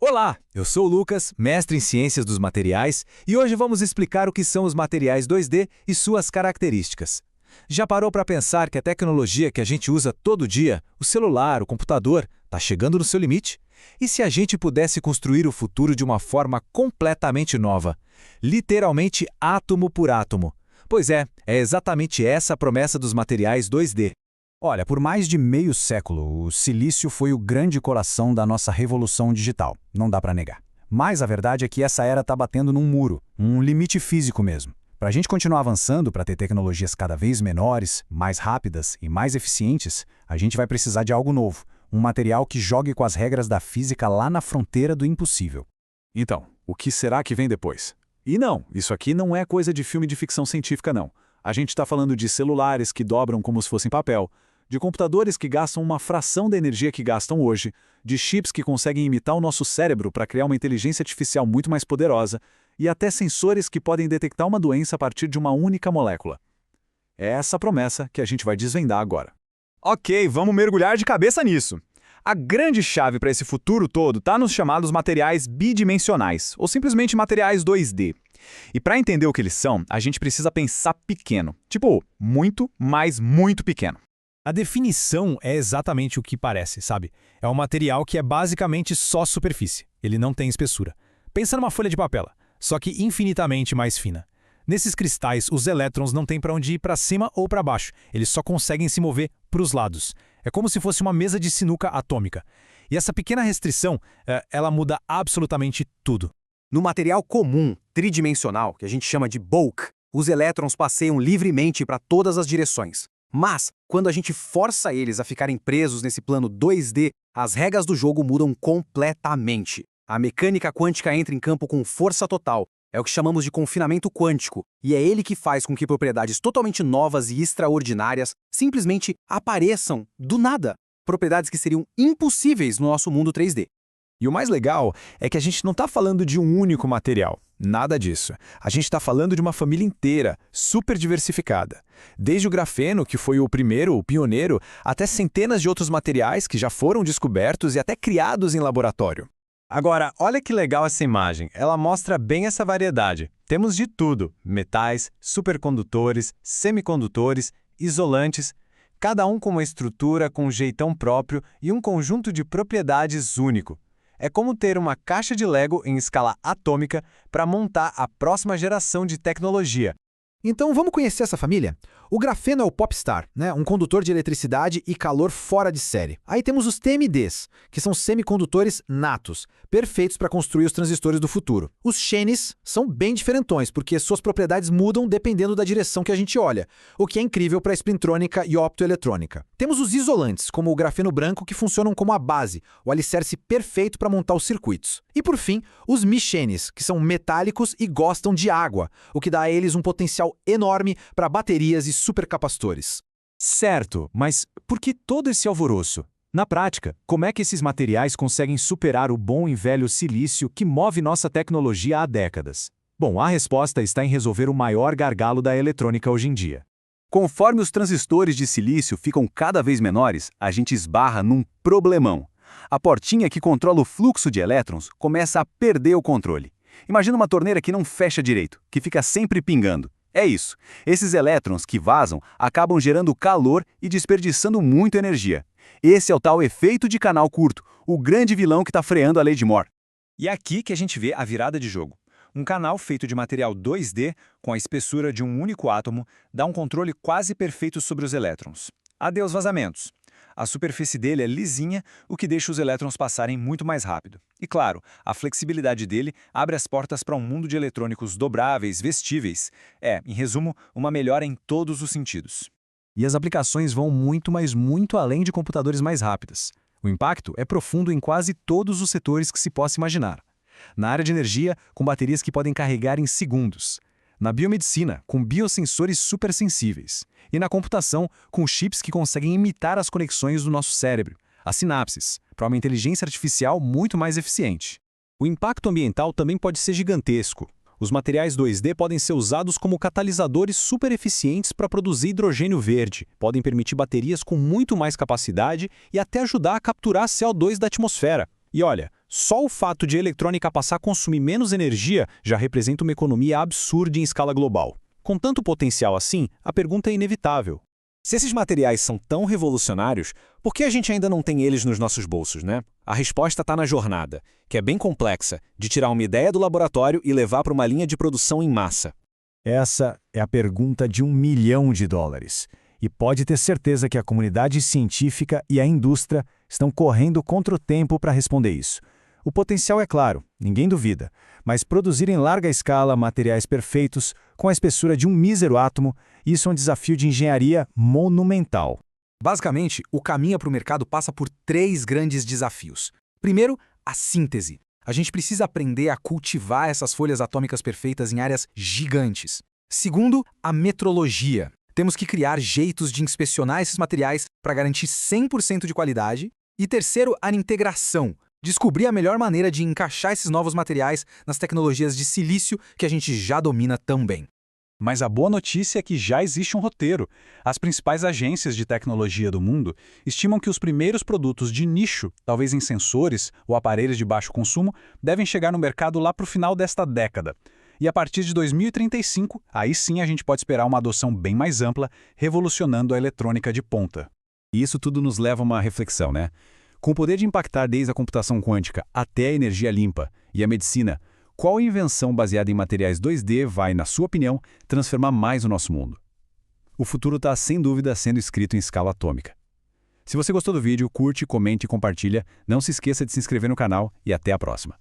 Olá, eu sou o Lucas, mestre em Ciências dos Materiais, e hoje vamos explicar o que são os materiais 2D e suas características. Já parou para pensar que a tecnologia que a gente usa todo dia, o celular, o computador, está chegando no seu limite? E se a gente pudesse construir o futuro de uma forma completamente nova? Literalmente átomo por átomo. Pois é exatamente essa a promessa dos materiais 2D. Olha, por mais de meio século, o silício foi o grande coração da nossa revolução digital, não dá para negar. Mas a verdade é que essa era está batendo num muro, um limite físico mesmo. Para a gente continuar avançando para ter tecnologias cada vez menores, mais rápidas e mais eficientes, a gente vai precisar de algo novo, um material que jogue com as regras da física lá na fronteira do impossível. Então, o que será que vem depois? E não, isso aqui não é coisa de filme de ficção científica não. A gente está falando de celulares que dobram como se fossem papel, de computadores que gastam uma fração da energia que gastam hoje, de chips que conseguem imitar o nosso cérebro para criar uma inteligência artificial muito mais poderosa, e até sensores que podem detectar uma doença a partir de uma única molécula. É essa promessa que a gente vai desvendar agora. Ok, vamos mergulhar de cabeça nisso. A grande chave para esse futuro todo está nos chamados materiais bidimensionais, ou simplesmente materiais 2D. E para entender o que eles são, a gente precisa pensar pequeno. Tipo, muito, mas muito pequeno. A definição é exatamente o que parece, sabe? É um material que é basicamente só superfície. Ele não tem espessura. Pensa numa folha de papel, só que infinitamente mais fina. Nesses cristais, os elétrons não têm para onde ir para cima ou para baixo. Eles só conseguem se mover para os lados. É como se fosse uma mesa de sinuca atômica. E essa pequena restrição, ela muda absolutamente tudo. No material comum, tridimensional, que a gente chama de bulk, os elétrons passeiam livremente para todas as direções. Mas, quando a gente força eles a ficarem presos nesse plano 2D, as regras do jogo mudam completamente. A mecânica quântica entra em campo com força total. É o que chamamos de confinamento quântico, e é ele que faz com que propriedades totalmente novas e extraordinárias simplesmente apareçam do nada. Propriedades que seriam impossíveis no nosso mundo 3D. E o mais legal é que a gente não está falando de um único material. Nada disso. A gente está falando de uma família inteira, super diversificada. Desde o grafeno, que foi o primeiro, o pioneiro, até centenas de outros materiais que já foram descobertos e até criados em laboratório. Agora, olha que legal essa imagem. Ela mostra bem essa variedade. Temos de tudo: metais, supercondutores, semicondutores, isolantes, cada um com uma estrutura, com um jeitão próprio e um conjunto de propriedades único. É como ter uma caixa de Lego em escala atômica para montar a próxima geração de tecnologia. Então vamos conhecer essa família? O grafeno é o popstar, né? Um condutor de eletricidade e calor fora de série. Aí temos os TMDs, que são semicondutores natos, perfeitos para construir os transistores do futuro. Os Xenis são bem diferentões, porque suas propriedades mudam dependendo da direção que a gente olha, o que é incrível para a spintrônica e optoeletrônica. Temos os isolantes, como o grafeno branco, que funcionam como a base, o alicerce perfeito para montar os circuitos. E por fim, os Mi-Xenis, que são metálicos e gostam de água, o que dá a eles um potencial enorme para baterias e supercapacitores. Certo, mas por que todo esse alvoroço? Na prática, como é que esses materiais conseguem superar o bom e velho silício que move nossa tecnologia há décadas? Bom, a resposta está em resolver o maior gargalo da eletrônica hoje em dia. Conforme os transistores de silício ficam cada vez menores, a gente esbarra num problemão. A portinha que controla o fluxo de elétrons começa a perder o controle. Imagina uma torneira que não fecha direito, que fica sempre pingando. É isso. Esses elétrons que vazam acabam gerando calor e desperdiçando muita energia. Esse é o tal efeito de canal curto, o grande vilão que está freando a lei de Moore. E é aqui que a gente vê a virada de jogo. Um canal feito de material 2D, com a espessura de um único átomo, dá um controle quase perfeito sobre os elétrons. Adeus vazamentos. A superfície dele é lisinha, o que deixa os elétrons passarem muito mais rápido. E claro, a flexibilidade dele abre as portas para um mundo de eletrônicos dobráveis, vestíveis. Em resumo, uma melhora em todos os sentidos. E as aplicações vão muito, mas muito além de computadores mais rápidos. O impacto é profundo em quase todos os setores que se possa imaginar. Na área de energia, com baterias que podem carregar em segundos. Na biomedicina, com biosensores supersensíveis. E na computação, com chips que conseguem imitar as conexões do nosso cérebro, as sinapses, para uma inteligência artificial muito mais eficiente. O impacto ambiental também pode ser gigantesco. Os materiais 2D podem ser usados como catalisadores super eficientes para produzir hidrogênio verde, podem permitir baterias com muito mais capacidade e até ajudar a capturar CO2 da atmosfera. E olha, só o fato de a eletrônica passar a consumir menos energia já representa uma economia absurda em escala global. Com tanto potencial assim, a pergunta é inevitável. Se esses materiais são tão revolucionários, por que a gente ainda não tem eles nos nossos bolsos, né? A resposta está na jornada, que é bem complexa, de tirar uma ideia do laboratório e levar para uma linha de produção em massa. Essa é a pergunta de $1 milhão. E pode ter certeza que a comunidade científica e a indústria estão correndo contra o tempo para responder isso. O potencial é claro, ninguém duvida, mas produzir em larga escala materiais perfeitos, com a espessura de um mísero átomo, isso é um desafio de engenharia monumental. Basicamente, o caminho para o mercado passa por 3 grandes desafios. Primeiro, a síntese. A gente precisa aprender a cultivar essas folhas atômicas perfeitas em áreas gigantes. Segundo, a metrologia. Temos que criar jeitos de inspecionar esses materiais para garantir 100% de qualidade. E terceiro, a integração. Descobrir a melhor maneira de encaixar esses novos materiais nas tecnologias de silício que a gente já domina tão bem. Mas a boa notícia é que já existe um roteiro. As principais agências de tecnologia do mundo estimam que os primeiros produtos de nicho, talvez em sensores ou aparelhos de baixo consumo, devem chegar no mercado lá para o final desta década. E a partir de 2035, aí sim a gente pode esperar uma adoção bem mais ampla, revolucionando a eletrônica de ponta. E isso tudo nos leva a uma reflexão, né? Com o poder de impactar desde a computação quântica até a energia limpa e a medicina, qual invenção baseada em materiais 2D vai, na sua opinião, transformar mais o nosso mundo? O futuro está, sem dúvida, sendo escrito em escala atômica. Se você gostou do vídeo, curte, comente e compartilha. Não se esqueça de se inscrever no canal e até a próxima.